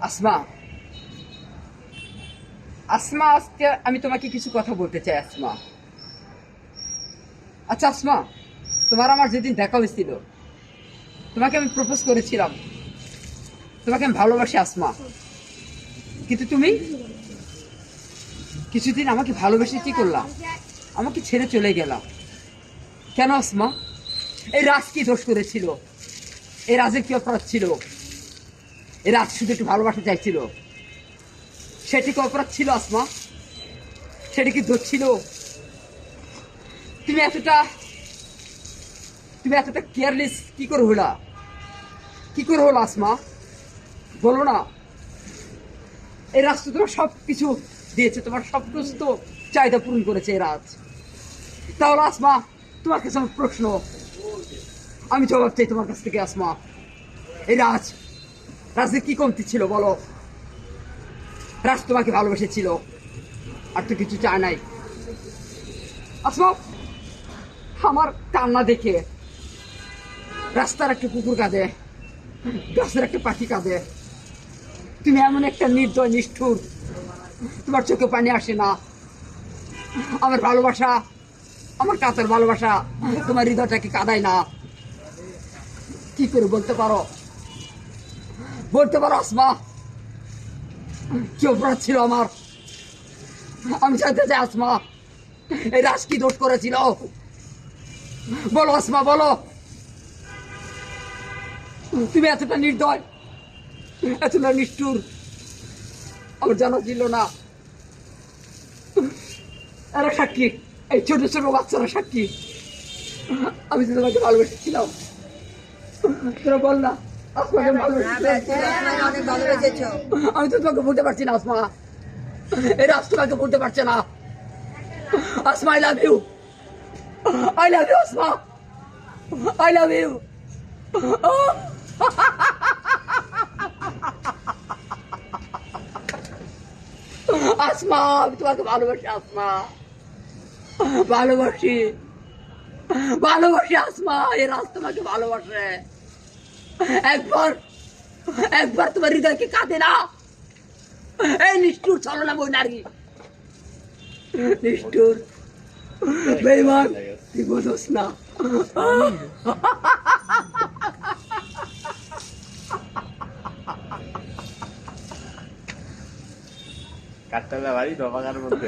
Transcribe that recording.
আসমা, আসমা, আজকে আমি তোমাকে কিছু কথা বলতে চাই আসমা। আচ্ছা আসমা, তোমার আমার যেদিন দেখা হয়েছিল, তোমাকে আমি প্রপোজ করেছিলাম, তোমাকে আমি ভালোবাসি আসমা। কিন্তু তুমি কিছুদিন আমাকে ভালোবেসে কি করলাম, আমাকে ছেড়ে চলে গেলাম কেন আসমা? এই রাজ কি দোষ করেছিল? এই রাজের কি অপরাধ ছিল? এই রাজ শুধু একটু ভালোবাসা চাইছিল, সেটি কি অপরাধ ছিল আসমা? সেটি কি দোষ ছিল? তুমি এতটা কেয়ারলেস কি করে হলা? কি করে হলো আসমা, বলো না। এই রাজ তো তোমার সব কিছু দিয়েছে, তোমার সমস্ত চাহিদা পূরণ করেছে এই রাজ। তাহলে আসমা, তোমার কাছে আমার প্রশ্ন, আমি জবাব চাই তোমার কাছ থেকে আসমা। এই রাজের কি কমতি ছিল বলো? রাজ তোমাকে ভালোবেসেছিল, আর তো কিছু চায় নাই আসমা। আমার কান্না দেখে রাস্তার একটা কুকুর কাঁদে, গাছের একটা পাখি কাঁদে। তুমি এমন একটা নির্দয় নিষ্ঠুর, তোমার চোখে পানি আসে না। আমার ভালোবাসা, আমার কাছের ভালোবাসা তোমার হৃদয়টাকে কাঁদায় না। কি করে বলতে পারো, বলতে পারো আসমা, কি অপরাধ ছিল আমার? আমি জানতে চাই আসমা, এই রাজ কি দোষ করেছিল? বলো আসমা, বলো। তুমি এতটা নির্দয়, এতটা নিষ্ঠুর আমার জানা ছিল না। এরা সাক্ষী, এই ছোট ছোট বাচ্চারা সাক্ষী। আমি তো তোমাকে ভালোবেসেছিলাম, তোরা বল না। আসমাকে আমি তো তোমাকে বলতে পারছি না আসমা, এই রাজ তোমাকে বলতে পারছে না। Asma, I love you, I love you Asma, I love you. Asma, আমি তোমাকে ভালোবাসি আসমা, ভালোবাসি, ভালোবাসি আসমা। এই রাজ তোমাকে ভালোবাসে। একবার, একবার তোমার হৃদয়কে কাঁদে না? এই নিষ্ঠুর ছলনা বই নারী, নিষ্ঠুর বেঈমান, তুই বোঝোস না। কাঠটা বাড়ি দফাকার মধ্যে